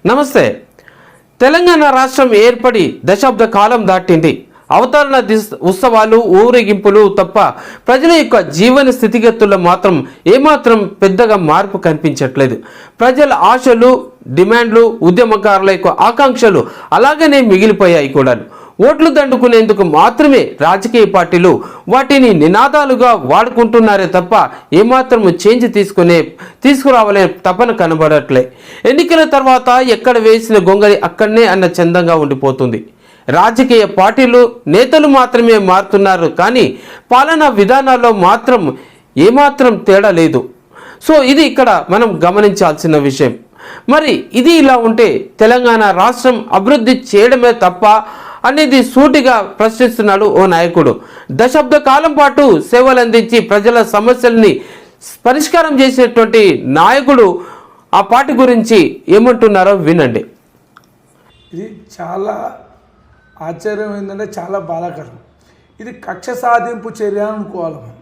నమస్తే. తెలంగాణ రాష్ట్రం ఏర్పడి దశాబ్ద కాలం దాటింది. అవతరణ ఉత్సవాలు, ఊరేగింపులు తప్ప ప్రజల యొక్క జీవన స్థితిగతుల్లో మాత్రం ఏమాత్రం పెద్దగా మార్పు కనిపించట్లేదు. ప్రజల ఆశలు, డిమాండ్లు, ఉద్యమకారుల యొక్క ఆకాంక్షలు అలాగనే మిగిలిపోయాయి కూడా. ఓట్లు దండుకునేందుకు మాత్రమే రాజకీయ పార్టీలు వాటిని నినాదాలుగా వాడుకుంటున్నారే తప్ప ఏమాత్రం చేంజ్ తీసుకురావాలనే తపన కనబడట్లే. ఎన్నికల తర్వాత ఎక్కడ వేసిన గొంగలి అక్కడనే అన్న చందంగా ఉండిపోతుంది. రాజకీయ పార్టీలు, నేతలు మాత్రమే మారుతున్నారు, కానీ పాలనా విధానాల్లో మాత్రం ఏమాత్రం తేడా లేదు. సో ఇది ఇక్కడ మనం గమనించాల్సిన విషయం. మరి ఇది ఇలా ఉంటే తెలంగాణ రాష్ట్రం అభివృద్ధి చేయడమే తప్ప అనేది సూటిగా ప్రశ్నిస్తున్నాడు ఓ నాయకుడు. దశాబ్ద కాలం పాటు సేవలు అందించి ప్రజల సమస్యల్ని పరిష్కారం చేసినటువంటి నాయకుడు ఆ పార్టీ గురించి ఏమంటున్నారో వినండి. ఇది చాలా ఆశ్చర్యం ఏంటంటే చాలా బాధాకరం. ఇది కక్ష సాధింపు చర్య అనుకోవాలి మనం.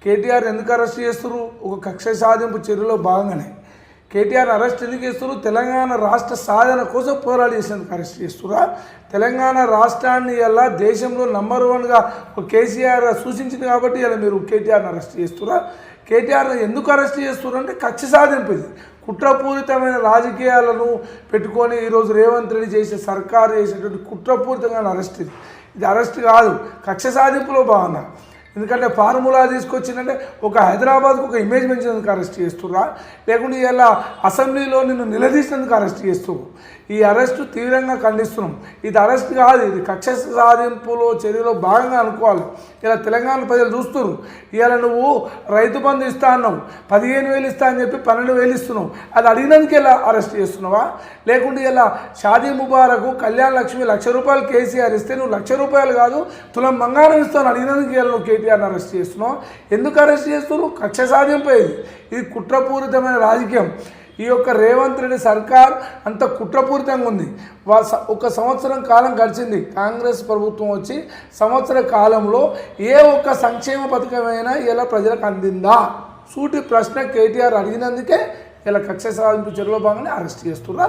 కేటీఆర్ ఎందుకు అరెస్ట్ చేస్తారు? ఒక కక్ష సాధింపు చర్యలో భాగంగానే. కేటీఆర్ అరెస్ట్ ఎందుకు చేస్తారు? తెలంగాణ రాష్ట్ర సాధన కోసం పోరాడి చేసేందుకు అరెస్ట్ చేస్తురా? తెలంగాణ రాష్ట్రాన్ని ఇలా దేశంలో నంబర్ 1గా కేసీఆర్ సూచించింది కాబట్టి ఇలా మీరు కేటీఆర్ని అరెస్ట్ చేస్తురా? కేటీఆర్ని ఎందుకు అరెస్ట్ చేస్తున్నారు అంటే కక్ష సాధింపు. ఇది కుట్రపూరితమైన రాజకీయాలను పెట్టుకొని ఈరోజు రేవంత్ రెడ్డి చేసే సర్కారు చేసేటువంటి కుట్రపూరితమైన అరెస్ట్. ఇది అరెస్ట్ కాదు, కక్ష సాధింపులో భావన. ఎందుకంటే ఫార్ములా తీసుకొచ్చిందంటే ఒక హైదరాబాద్కు ఒక ఇమేజ్ పెంచినందుకు అరెస్ట్ చేస్తుర్రా, లేకుంటే ఇలా అసెంబ్లీలో నిన్ను నిలదీసినందుకు అరెస్ట్ చేస్తున్నారు. ఈ అరెస్టు తీవ్రంగా ఖండిస్తున్నాం. ఇది అరెస్ట్ కాదు, ఇది కక్ష సాధింపులో చర్యలో భాగంగా అనుకోవాలి. ఇలా తెలంగాణ ప్రజలు చూస్తున్నారు. ఇలా నువ్వు రైతు బంధు ఇస్తా అన్నావు, 15,000 ఇస్తా అని చెప్పి 12,000 ఇస్తున్నావు. అది అడిగినందుకు ఇలా అరెస్ట్ చేస్తున్నావా? లేకుంటే ఇలా షాదీ ముబారకు కళ్యాణ లక్ష్మి ₹1,00,000 కేసీఆర్ ఇస్తే నువ్వు ₹1,00,000 కాదు తులం బంగారం ఇస్తాను అడిగినందుకు ఇలా నువ్వు కేటీఆర్ని అరెస్ట్ చేస్తున్నావు. ఎందుకు అరెస్ట్ చేస్తున్నావు? కక్ష సాధింపేది. ఇది కుట్రపూరితమైన రాజకీయం. ఈ యొక్క రేవంత్ రెడ్డి సర్కార్ అంత కుట్రపూరితంగా ఉంది. ఒక సంవత్సరం కాలం గడిచింది కాంగ్రెస్ ప్రభుత్వం వచ్చి. సంవత్సర కాలంలో ఏ ఒక్క సంక్షేమ పథకమైనా ఇలా ప్రజలకు అందిందా? సూటి ప్రశ్న కేటీఆర్ అడిగినందుకే ఇలా కక్ష సాధింపు చర్యలో భాగంగానే అరెస్ట్ చేస్తున్నా.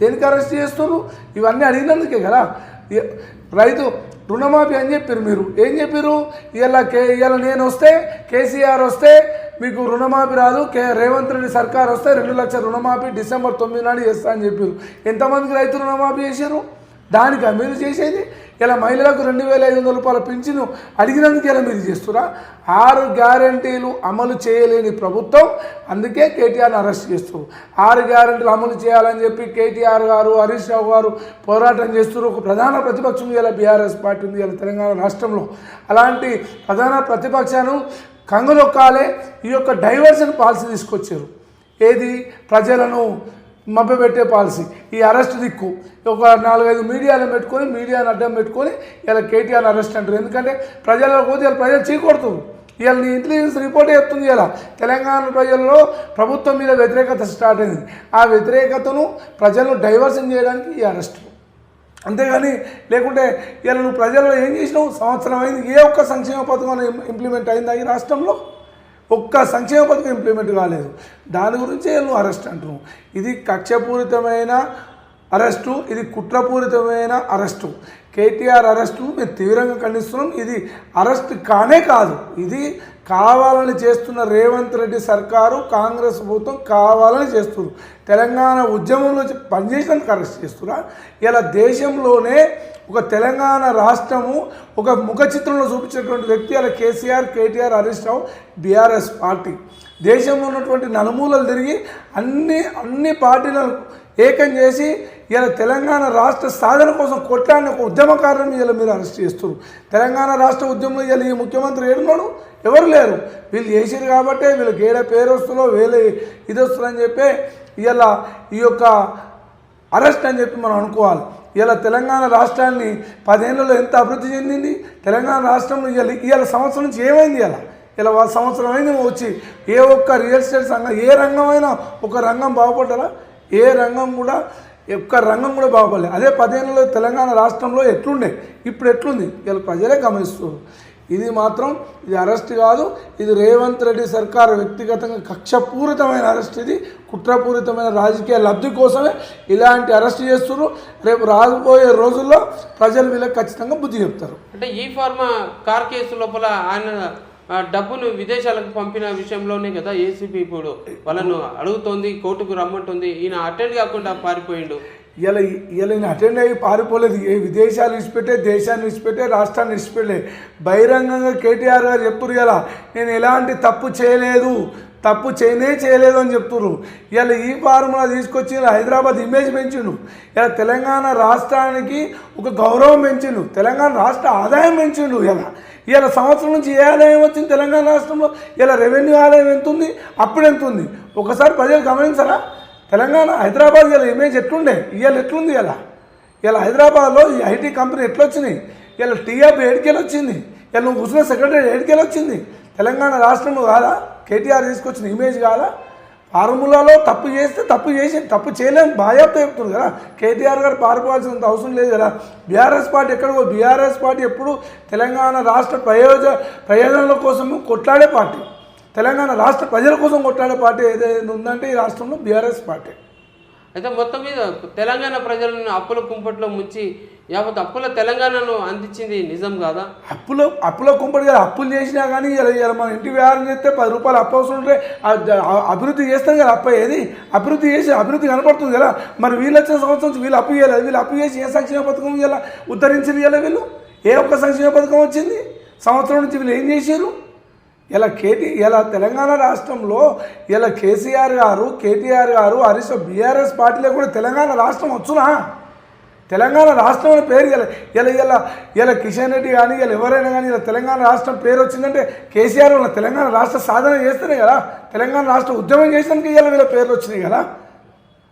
దేనికి అరెస్ట్ చేస్తున్నారు? ఇవన్నీ అడిగినందుకే కదా. రైతు రుణమాఫీ అని చెప్పారు. మీరు ఏం చెప్పారు? ఇలా నేను వస్తే, కేసీఆర్ వస్తే మీకు రుణమాఫీ రాదు, రేవంత్ రెడ్డి సర్కార్ వస్తే 2 లక్షల రుణమాఫీ డిసెంబర్ 9 నాడు చేస్తా అని చెప్పారు. ఎంతమందికి రైతు రుణమాఫీ చేశారు? దానికి మీరు చేసేది ఇలా మహిళలకు ₹2,500 పింఛను అడిగినందుకు ఇలా మీరు చేస్తురా? 6 గ్యారంటీలు అమలు చేయలేని ప్రభుత్వం, అందుకే కేటీఆర్ని అరెస్ట్ చేస్తారు. 6 గ్యారంటీలు అమలు చేయాలని చెప్పి కేటీఆర్ గారు, హరీష్ రావు గారు పోరాటం చేస్తారు. ఒక ప్రధాన ప్రతిపక్షం ఇలా బీఆర్ఎస్ పార్టీ ఉంది ఇలా తెలంగాణ రాష్ట్రంలో. అలాంటి ప్రధాన ప్రతిపక్షాన్ని కంగులొక్కాలే ఈ యొక్క డైవర్షన్ పాలసీ తీసుకొచ్చారు. ఏది? ప్రజలను మభ్యపెట్టే పాలసీ. ఈ అరెస్ట్ దిక్కు ఒక 4-5 మీడియాలను పెట్టుకొని, మీడియాను అడ్డం పెట్టుకొని ఇలా కేటీఆర్ అరెస్ట్ అంటారు. ఎందుకంటే ప్రజలకు పోతే ఇలా ప్రజలు చీకొడుతుంది. ఇలా నీ ఇంటెలిజెన్స్ రిపోర్టే చెప్తుంది. ఇలా తెలంగాణ ప్రజల్లో ప్రభుత్వం మీద వ్యతిరేకత స్టార్ట్ అయింది. ఆ వ్యతిరేకతను ప్రజలను డైవర్షన్ చేయడానికి ఈ అరెస్టు. అంతేగాని లేకుంటే ఇలా నువ్వు ప్రజల్లో ఏం చేసినావు? సంవత్సరం అయింది, ఏ ఒక్క సంక్షేమ పథకం ఇంప్లిమెంట్ అయిందా ఈ రాష్ట్రంలో? ఒక్క సంక్షేమ పథకం ఇంప్లిమెంట్ కాలేదు. దాని గురించే నువ్వు అరెస్ట్ అంటున్నావు. ఇది కక్షపూరితమైన అరెస్టు, ఇది కుట్రపూరితమైన అరెస్టు. కేటీఆర్ అరెస్టు మేము తీవ్రంగా ఖండిస్తున్నాం. ఇది అరెస్ట్ కానే కాదు, ఇది కావాలని చేస్తున్న రేవంత్ రెడ్డి సర్కారు, కాంగ్రెస్ ప్రభుత్వం కావాలని చేస్తున్నారు. తెలంగాణ ఉద్యమంలో పనిచేసినందుకు అరెస్ట్ చేస్తున్నా. ఇలా దేశంలోనే ఒక తెలంగాణ రాష్ట్రము ఒక ముఖ చిత్రంలో చూపించినటువంటి వ్యక్తి అలా కేటీఆర్, హరీష్ రావు, బీఆర్ఎస్ పార్టీ. దేశంలో ఉన్నటువంటి నలుమూలలు తిరిగి అన్ని పార్టీలను ఏకం చేసి ఇలా తెలంగాణ రాష్ట్ర సాధన కోసం కొట్లాడిన ఒక ఉద్యమకారులను ఇలా మీరు అరెస్ట్ చేస్తున్నారు. తెలంగాణ రాష్ట్ర ఉద్యమంలో ఇలా ఈ ముఖ్యమంత్రి ఏడున్నాడు? ఎవరు లేరు. వీళ్ళు చేసారు కాబట్టే వీళ్ళకి ఏడ పేరు వస్తుందో వీళ్ళు ఇది వస్తుందని చెప్పి ఇలా ఈ యొక్క అరెస్ట్ అని చెప్పి మనం అనుకోవాలి. ఇలా తెలంగాణ రాష్ట్రాన్ని 10 ఏళ్లలో ఎంత అభివృద్ధి చెందింది? తెలంగాణ రాష్ట్రంలో ఇవాళ సంవత్సరం నుంచి ఏమైంది? ఇలా సంవత్సరం అయింది వచ్చి ఏ ఒక్క రియల్ ఎస్టేట్ రంగం, ఏ రంగమైనా ఒక రంగం బాగుపడ్డారా? ఏ రంగం కూడా, ఒక్క రంగం కూడా బాగుపడలేదు. అదే 10 ఏళ్లలో తెలంగాణ రాష్ట్రంలో ఎట్లుండే, ఇప్పుడు ఎట్లుంది ఇలా ప్రజలే గమనిస్తున్నారు. ఇది మాత్రం ఇది అరెస్ట్ కాదు, ఇది రేవంత్ రెడ్డి సర్కారు వ్యక్తిగతంగా కక్షపూరితమైన అరెస్ట్, ఇది కుట్రపూరితమైన రాజకీయ లబ్ధి కోసమే ఇలాంటి అరెస్ట్ చేస్తున్నారు. రేపు రాబోయే రోజుల్లో ప్రజలు వీళ్ళకి ఖచ్చితంగా బుద్ధి చెప్తారు. అంటే ఈ ఫార్మా కార్ కేసు లోపల ఆయన డబ్బును విదేశాలకు పంపిన విషయంలోనే కదా ఏసీబీ ఇప్పుడు వాళ్ళను అడుగుతోంది, కోర్టుకు రమ్మంటుంది. ఈయన అటెండ్ కాకుండా పారిపోయిండు. ఇలా ఈయన అటెండ్ అయ్యి పారిపోలేదు. ఏ విదేశాలు విడిచిపెట్టే, దేశాన్ని విడిచిపెట్టే, రాష్ట్రాన్ని విడిచిపెట్టే బహిరంగంగా కేటీఆర్ గారు చెప్తున్నారు ఇలా నేను ఎలాంటి తప్పు చేయలేదు, తప్పు చేయలేదు అని చెప్తున్నారు. ఇలా ఈ ఫార్ములా తీసుకొచ్చి ఇలా హైదరాబాద్ ఇమేజ్ పెంచిండు, ఇలా తెలంగాణ రాష్ట్రానికి ఒక గౌరవం పెంచిండు, తెలంగాణ రాష్ట్ర ఆదాయం పెంచిండు. ఇలా సంవత్సరం నుంచి ఏ ఆదాయం వచ్చింది తెలంగాణ రాష్ట్రంలో? ఇలా రెవెన్యూ ఆదాయం ఎంత ఉంది, అప్పుడు ఎంత ఉంది ఒకసారి ప్రజలు గమనించరా? తెలంగాణ హైదరాబాద్ ఇలా ఇమేజ్ ఎట్లుండే, ఇవాళ ఎట్లుంది? ఇలా హైదరాబాద్లో ఈ ఐటీ కంపెనీ ఎట్లొచ్చినాయి? ఇలా టీఆర్పీ ఏడుకెళ్ళి వచ్చింది, ఇలా నువ్వు కూర్చున్న సెక్రటరీ ఏడుకెళ్ళి వచ్చింది? తెలంగాణ రాష్ట్రంలో కాదా కేటీఆర్ తీసుకొచ్చిన ఇమేజ్ కాదా? ఫార్ములాలో తప్పు చేస్తే తప్పు చేయలేని బాధ్యత చెప్తుంది కదా. కేటీఆర్ గారు పారిపోవాల్సినంత అవసరం లేదు కదా. బీఆర్ఎస్ పార్టీ ఎక్కడికో, బీఆర్ఎస్ పార్టీ ఎప్పుడు తెలంగాణ రాష్ట్ర ప్రయోజనాల కోసం కొట్లాడే పార్టీ, తెలంగాణ రాష్ట్ర ప్రజల కోసం కొట్లాడే పార్టీ ఏదైనా ఉందంటే ఈ రాష్ట్రంలో బీఆర్ఎస్ పార్టీ. అయితే మొత్తం మీద తెలంగాణ ప్రజలను అప్పుల కుంపట్లో ముంచి యావత్ అప్పుల తెలంగాణను అందించింది నిజం కాదా? అప్పుల కుంపటి కదా. అప్పులు చేసినా కానీ ఇలా మన ఇంటి వ్యవహారం చేస్తే 10 రూపాయలు అప్పు అవసరం ఉంటే అభివృద్ధి చేస్తాం కదా. అభివృద్ధి కనపడుతుంది కదా. మరి వీళ్ళు వచ్చిన సంవత్సరం నుంచి వీళ్ళు అప్పు చేయలేదు. వీళ్ళు అప్పు చేసి ఏ సంక్షేమ పథకం ఇలా ఉద్ధరించింది? వీళ్ళు ఏ ఒక్క సంక్షేమ పథకం వచ్చింది సంవత్సరం నుంచి? వీళ్ళు ఏం చేశారు? ఇలా తెలంగాణ రాష్ట్రంలో ఇలా కేసీఆర్ గారు, కేటీఆర్ గారు, హరీష్ బీఆర్ఎస్ పార్టీలో కూడా తెలంగాణ రాష్ట్రం వచ్చునా? తెలంగాణ రాష్ట్రం అనే పేరు ఇలా కిషన్ రెడ్డి కానీ ఇలా ఎవరైనా కానీ ఇలా తెలంగాణ రాష్ట్రం పేరు వచ్చిందంటే కేసీఆర్ వాళ్ళ తెలంగాణ రాష్ట్ర సాధన చేస్తేనే కదా. తెలంగాణ రాష్ట్ర ఉద్యమం చేసినాక ఇలా వీళ్ళ పేర్లు వచ్చినాయి కదా.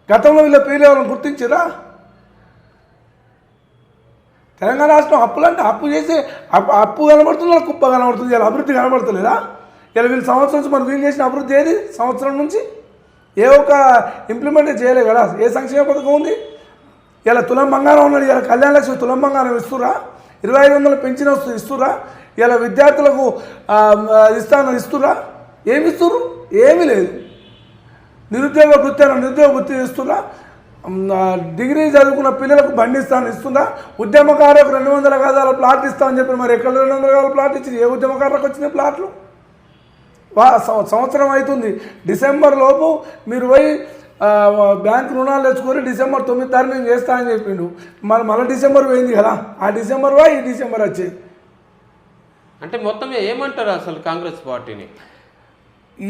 గతంలో వీళ్ళ పేర్లు ఎవరైనా గుర్తించారా? తెలంగాణ రాష్ట్రం అప్పులంటే అప్పు చేసి అప్పు కనబడుతుంది, కుప్ప కనబడుతుంది. ఇలా అభివృద్ధి కనబడతలేదా? ఇలా వీళ్ళు సంవత్సరం నుంచి మరి వీళ్ళు చేసిన అభివృద్ధి ఏది? సంవత్సరం నుంచి ఏ ఒక్క ఇంప్లిమెంట్ చేయలేదు కదా. ఏ సంక్షేమ పథకం ఉంది? ఇలా తులం బంగారం ఉన్నాడు, ఇలా కళ్యాణ లక్ష్మి తులం బంగారం ఇస్తురా, 2500 పెన్షన్ ఇస్తురా, ఇలా విద్యార్థులకు ఇస్తురా? ఏమి ఇస్తుర్రు? ఏమీ లేదు. నిరుద్యోగ వృత్తి ఇస్తురా? డిగ్రీ చదువుకున్న పిల్లలకు బండి ఇస్తున్నా? ఉద్యమకారులకు 200 గజాల ప్లాట్ ఇస్తామని చెప్పి మరి ఎక్కడ 200 గజాల ప్లాట్ ఇచ్చింది? ఏ ఉద్యమకారులకు వచ్చిన ప్లాట్లు? సంవత్సరం అవుతుంది. డిసెంబర్ లోపు మీరు పోయి బ్యాంక్ రుణాలు తెచ్చుకొని డిసెంబర్ 9 తారీఖు నేను చేస్తానని చెప్పిండు. మళ్ళీ డిసెంబర్ పోయింది కదా. ఆ డిసెంబర్ ఈ డిసెంబర్ వచ్చేది. అంటే మొత్తం ఏమంటారు అసలు కాంగ్రెస్ పార్టీని?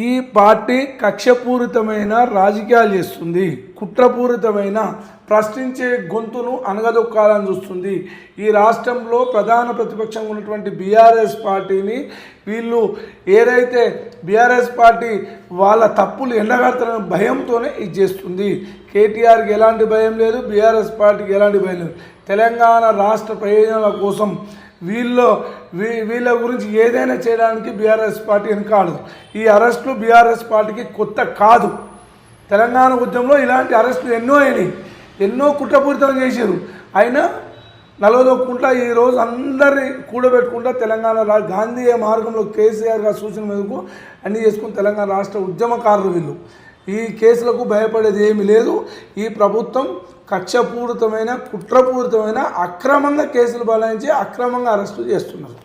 ఈ పార్టీ కక్షపూరితమైన రాజకీయాలు చేస్తుంది, కుట్రపూరితమైన ప్రశ్నించే గొంతును అనగదొక్కాలని చూస్తుంది. ఈ రాష్ట్రంలో ప్రధాన ప్రతిపక్షంగా ఉన్నటువంటి బీఆర్ఎస్ పార్టీని వీళ్ళు ఏదైతే బీఆర్ఎస్ పార్టీ వాళ్ళ తప్పులు ఎండగడతారన్న భయంతోనే ఇది చేస్తుంది. కేటీఆర్కి ఎలాంటి భయం లేదు, బీఆర్ఎస్ పార్టీకి ఎలాంటి భయం లేదు. తెలంగాణ రాష్ట్ర ప్రయోజనాల కోసం వీళ్ళ గురించి ఏదైనా చేయడానికి బీఆర్ఎస్ పార్టీ వెనకాడదు. ఈ అరెస్టులు బీఆర్ఎస్ పార్టీకి కొత్త కాదు. తెలంగాణ ఉద్యమంలో ఇలాంటి అరెస్టులు ఎన్నో అయినాయి, ఎన్నో కుట్రపూరితం చేశారు. అయినా నలవదొక్కుంటా ఈరోజు అందరినీ కూడబెట్టుకుంటా తెలంగాణ గాంధీ మార్గంలో కేసీఆర్ గారి సూచన మేరకు అన్నీ చేసుకుని తెలంగాణ రాష్ట్ర ఉద్యమకారులు వీళ్ళు. ఈ కేసులకు భయపడేది ఏమీ లేదు. ఈ ప్రభుత్వం కక్షపూరితమైన కుట్రపూరితమైన అక్రమంగా కేసులు బనాయించి అక్రమంగా అరెస్టులు చేస్తున్నారు.